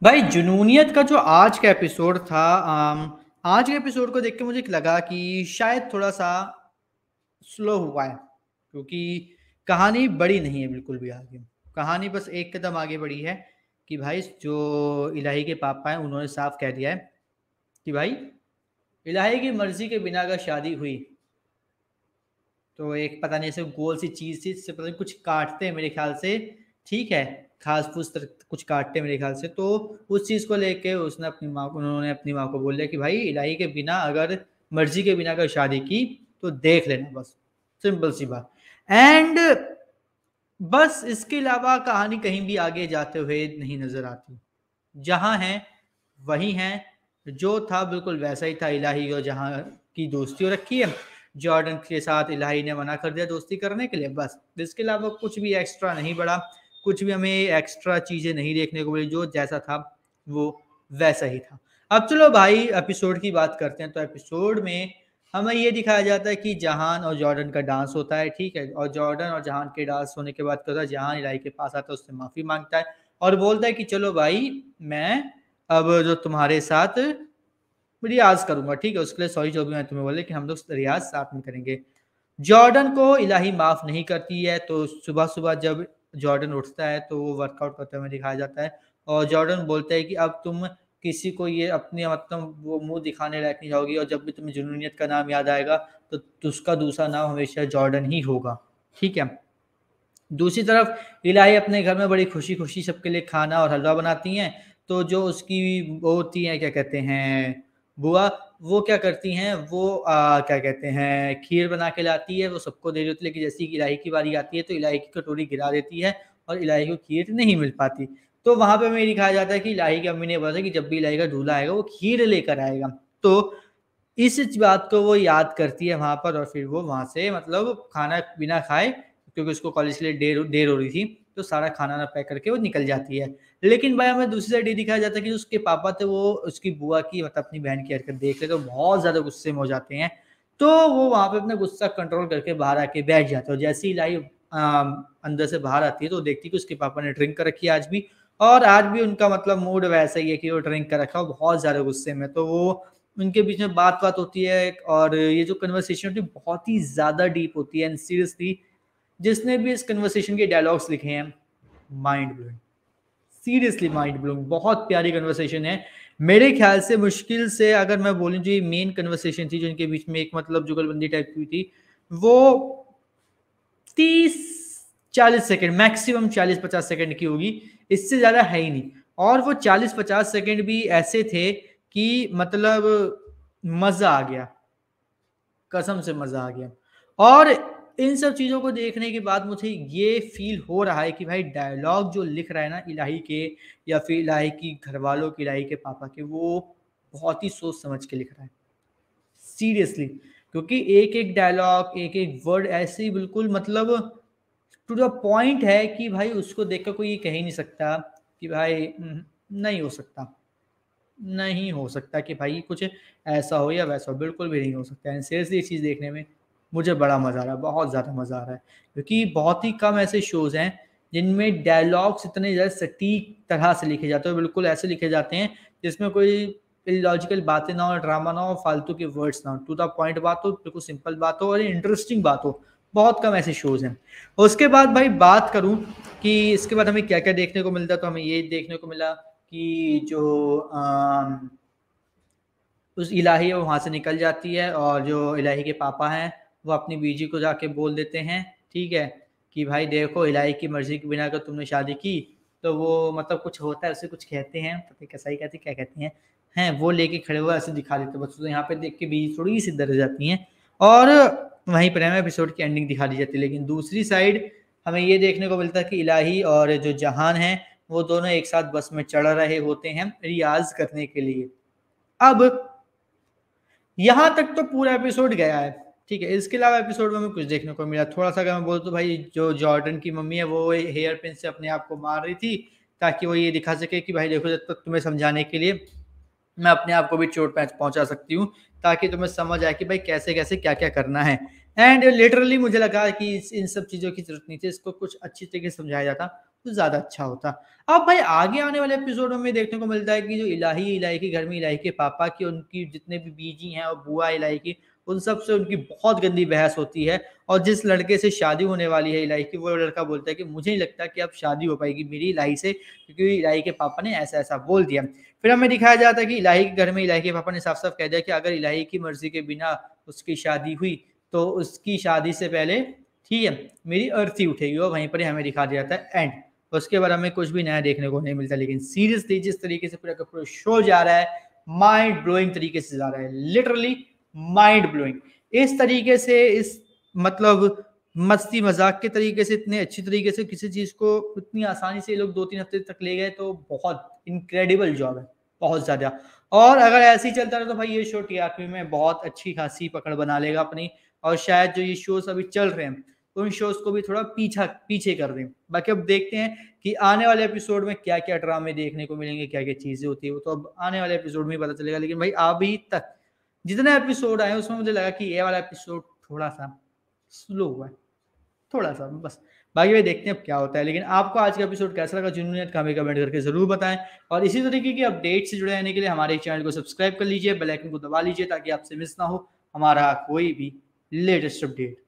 भाई जुनूनियत का जो आज का एपिसोड था आज के एपिसोड को देख के मुझे लगा कि शायद थोड़ा-सा स्लो हुआ है, क्योंकि कहानी बड़ी नहीं है बिल्कुल भी आगे। कहानी बस एक कदम आगे बढ़ी है कि भाई जो इलाही के पापा हैं उन्होंने साफ कह दिया है कि भाई इलाही की मर्ज़ी के बिना अगर शादी हुई, तो एक पता नहीं ऐसे गोल सी चीज़ थी जिससे पता नहीं कुछ काटते हैं मेरे ख़्याल से, ठीक है? घास-फूस तर कुछ काटते हैं मेरे ख़्याल से, तो उस चीज़ को लेके उसने अपनी माँ को उन्होंने अपनी माँ को बोल दिया कि भाई इलाही के बिना अगर मर्ज़ी के बिना अगर शादी की, तो देख लेना बस, सिंपल सी बात। एंड बस इसके अलावा कहानी कहीं भी आगे जाते हुए नहीं नज़र आती। जहाँ हैं, वही हैं, जो था बिल्कुल वैसा ही था। इलाही और जहाँ की दोस्ती हो रखी है, जॉर्डन के साथ इलाही ने मना कर दिया दोस्ती करने के लिए, बस। इसके अलावा कुछ भी एक्स्ट्रा नहीं बढ़ा, कुछ भी हमें एक्स्ट्रा चीज़ें नहीं देखने को मिली, जो जैसा था, वो वैसा ही था। अब चलो भाई एपिसोड की बात करते हैं, तो एपिसोड में हमें ये दिखाया जाता है कि जहान और जॉर्डन का डांस होता है, ठीक है? और जॉर्डन और जहान के डांस होने के बाद क्या होता है, जहान इलाही के पास आता है, उससे माफ़ी माँगता है और बोलता है कि चलो भाई, मैं अब जो तुम्हारे साथ रियाज़ करूँगा, ठीक है? उसके लिए सॉरी जो भी मैं तुम्हें बोला, लेकिन हम लोग रियाज़ साथ में करेंगे। जॉर्डन को इलाही माफ़ नहीं करती है, तो सुबह-सुबह जब जॉर्डन उठता है, तो वो वर्कआउट करते हुए दिखाया जाता है और जॉर्डन बोलता है कि अब तुम किसी को ये अपने मतलब वो मुँह दिखाने लायक नहीं रहोगी और जब भी तुम्हें जुनूनियत का नाम याद आएगा, तो उसका दूसरा नाम हमेशा जॉर्डन ही होगा, ठीक है? दूसरी तरफ इलाही अपने घर में बड़ी खुशी-खुशी सबके लिए खाना और हलवा बनाती हैं, तो जो उसकी वो होती हैं, क्या कहते हैं, बुआ, वो क्या करती हैं, वो क्या कहते हैं, खीर बना के लाती है, वो सबको दे रही होती है, लेकिन जैसे ही इलाही की बारी आती है, तो इलाही की कटोरी गिरा देती है और इलाही को खीर नहीं मिल पाती। तो वहाँ पे हमें दिखाया जाता है कि इलाही की अम्मी ने बोला था कि जब भी इलाही का दूल्हा आएगा, वो खीर लेकर आएगा। तो इस बात को वो याद करती है वहाँ पर और फिर वो वहाँ से मतलब खाना बिना खाए, क्योंकि उसको कॉलेज के लिए देर देर हो रही थी, तो सारा खाना ना पैक करके वो निकल जाती है। लेकिन भाई हमें दूसरी साइड ये दिखाया जाता है कि उसके पापा थे, वो उसकी बुआ की मतलब अपनी बहन की हरकत देख के तो बहुत ज़्यादा गुस्से में हो जाते हैं। तो वो वहाँ पे अपना गुस्सा कंट्रोल करके बाहर आके बैठ जाते हैं और जैसे ही लाइव अंदर से बाहर आती है, तो देखती है कि उसके पापा ने ड्रिंक कर रखी है आज भी और आज भी उनका मतलब मूड वैसा ही है कि वो ड्रिंक कर रखा है, बहुत ज़्यादा गुस्से में। तो वो उनके बीच में बात-वात होती है और ये जो कन्वर्सेशन होती है बहुत ही ज़्यादा डीप होती है एंड सीरियसली जिसने भी इस कन्वर्सेशन के डायलॉग्स लिखे हैं, mind blowing, seriously mind blowing, बहुत प्यारी कन्वर्सेशन है। मेरे ख्याल से मुश्किल से अगर मैं बोलूँ जो ये मेन कन्वर्सेशन थी जो इनके बीच में एक मतलब जुगलबंदी टाइप की हुई थी, वो 30-40 सेकंड मैक्सिमम 40-50 सेकंड की होगी, इससे ज़्यादा है ही नहीं। और वो 40-50 सेकंड भी ऐसे थे कि मतलब मज़ा आ गया, कसम से मज़ा आ गया। और इन सब चीज़ों को देखने के बाद मुझे ये फ़ील हो रहा है कि भाई डायलॉग जो लिख रहा है ना इलाही के या फिर इलाही की घरवालों के, इलाही के पापा के, वो बहुत ही सोच समझ के लिख रहा है। सीरियसली, क्योंकि एक-एक डायलॉग, एक-एक वर्ड ऐसे ही बिल्कुल मतलब टू द पॉइंट है कि भाई उसको देखकर कोई ये कह ही नहीं सकता कि भाई नहीं हो सकता। नहीं हो सकता कि भाई कुछ ऐसा हो या वैसा हो, बिल्कुल भी नहीं हो सकता एंड सीरियसली ये चीज़ देखने में मुझे बड़ा मज़ा आ रहा है, बहुत ज़्यादा मज़ा आ रहा है। क्योंकि बहुत ही कम ऐसे शोज़ हैं, जिनमें डायलॉग्स इतने ज़्यादा सटीक तरह से लिखे जाते हैं, बिल्कुल ऐसे लिखे जाते हैं, जिसमें कोई इलॉजिकल बातें ना हो, ड्रामा ना हो, फालतू के वर्ड्स ना हो, टू द पॉइंट बात हो, बिल्कुल सिंपल बात हो और इंटरेस्टिंग बात हो। बहुत कम ऐसे शोज़ हैं। उसके बाद भाई बात करूँ कि इसके बाद हमें क्या-क्या देखने को मिलता है, तो हमें ये देखने को मिला कि जो उस इलाही वो वहाँ से निकल जाती है और जो इलाही के पापा हैं, वो अपनी बीजी को जाके बोल देते हैं, ठीक है? कि भाई देखो इलाही की मर्ज़ी के बिना अगर तुमने शादी की, तो वो मतलब कुछ होता है, उसे कुछ कहते हैं, पता नहीं कैसा ही कहते हैं, क्या कहते हैं? हैं, वो लेके खड़े हुए ऐसे दिखा देते हैं बस, तो यहाँ पे देख के बीजी थोड़ी-सी डर जाती हैं और वहीं पर हमें एपिसोड की एंडिंग दिखा दी जाती है। लेकिन दूसरी साइड हमें ये देखने को मिलता है कि इलाही और जो जहान हैं, वो दोनों एक साथ बस में चढ़ रहे होते हैं रियाज़ करने के लिए। अब यहाँ तक तो पूरा एपिसोड गया है, ठीक है? इसके अलावा एपिसोड में हमें कुछ देखने को मिला। थोड़ा-सा अगर मैं बोलूँ तो भाई जो जॉर्डन की मम्मी है वो हेयर पिन से अपने आप को मार रही थी, ताकि वो ये दिखा सके कि भाई देखो जब तक तुम्हें समझाने के लिए मैं अपने आप को भी चोट पहुँचा सकती हूँ, ताकि तुम्हें समझ आए कि भाई कैसे-कैसे, क्या-क्या करना है। एंड लिटरली मुझे लगा कि इन सब चीज़ों की ज़रूरत नहीं थी, इसको कुछ अच्छी तरीके से समझाया जाता, तो ज़्यादा अच्छा होता। अब भाई आगे आने वाले एपिसोडों में देखने को मिलता है कि जो इलाही के घर में इलाही के पापा की उनकी जितने भी बीजी हैं और बुआ इलाही की, उन सब से उनकी बहुत गंदी बहस होती है और जिस लड़के से शादी होने वाली है इलाही की, वो लड़का बोलता है कि मुझे नहीं लगता कि अब शादी हो पाएगी मेरी इलाही से, क्योंकि इलाही के पापा ने ऐसा-ऐसा बोल दिया। फिर हमें दिखाया जाता है कि इलाही के घर में इलाही के पापा ने साफ-साफ कह दिया कि अगर इलाही की मर्ज़ी के बिना उसकी शादी हुई, तो उसकी शादी से पहले, ठीक है, मेरी अर्थी उठेगी और वहीं पर ही हमें दिखा दिया जाता है एंड। उसके बाद हमें कुछ भी नया देखने को नहीं मिलता। लेकिन सीरियसली जिस तरीके से पूरा का पूरा शो जा रहा है, माइंड ब्लोइंग तरीके से जा रहा है, लिटरली माइंड ब्लोइंग। इस तरीके से इस मतलब मस्ती मजाक के तरीके से इतने अच्छी तरीके से किसी चीज़ को इतनी आसानी से ये लोग 2-3 हफ्ते तक ले गए, तो बहुत इनक्रेडिबल जॉब है, बहुत ज़्यादा। और अगर ऐसे ही चलता रहा तो भाई ये शो टीआरपी में बहुत अच्छी खासी पकड़ बना लेगा अपनी, और शायद जो ये शोज़ अभी चल रहे हैं, तो उन शोज़ को भी थोड़ा पीछे कर दें। बाकी अब देखते हैं कि आने वाले एपिसोड में क्या-क्या ड्रामे देखने को मिलेंगे, क्या-क्या चीज़ें होती हैं, वो तो अब आने वाले एपिसोड में ही पता चलेगा। लेकिन भाई अभी तक जितने एपिसोड आए हैं उसमें मुझे लगा कि ये वाला एपिसोड थोड़ा-सा स्लो हुआ है, थोड़ा-सा बस। बाकी भाई देखते हैं अब क्या होता है। लेकिन आपको आज का एपिसोड कैसा लगा जुनूनियत हमें कमेंट करके ज़रूर बताएँ, और इसी तरीके की अपडेट से जुड़े रहने के लिए हमारे चैनल को सब्सक्राइब कर लीजिए, बेल आइकन को दबा लीजिए ताकि आपसे मिस ना हो हमारा कोई भी लेटेस्ट अपडेट।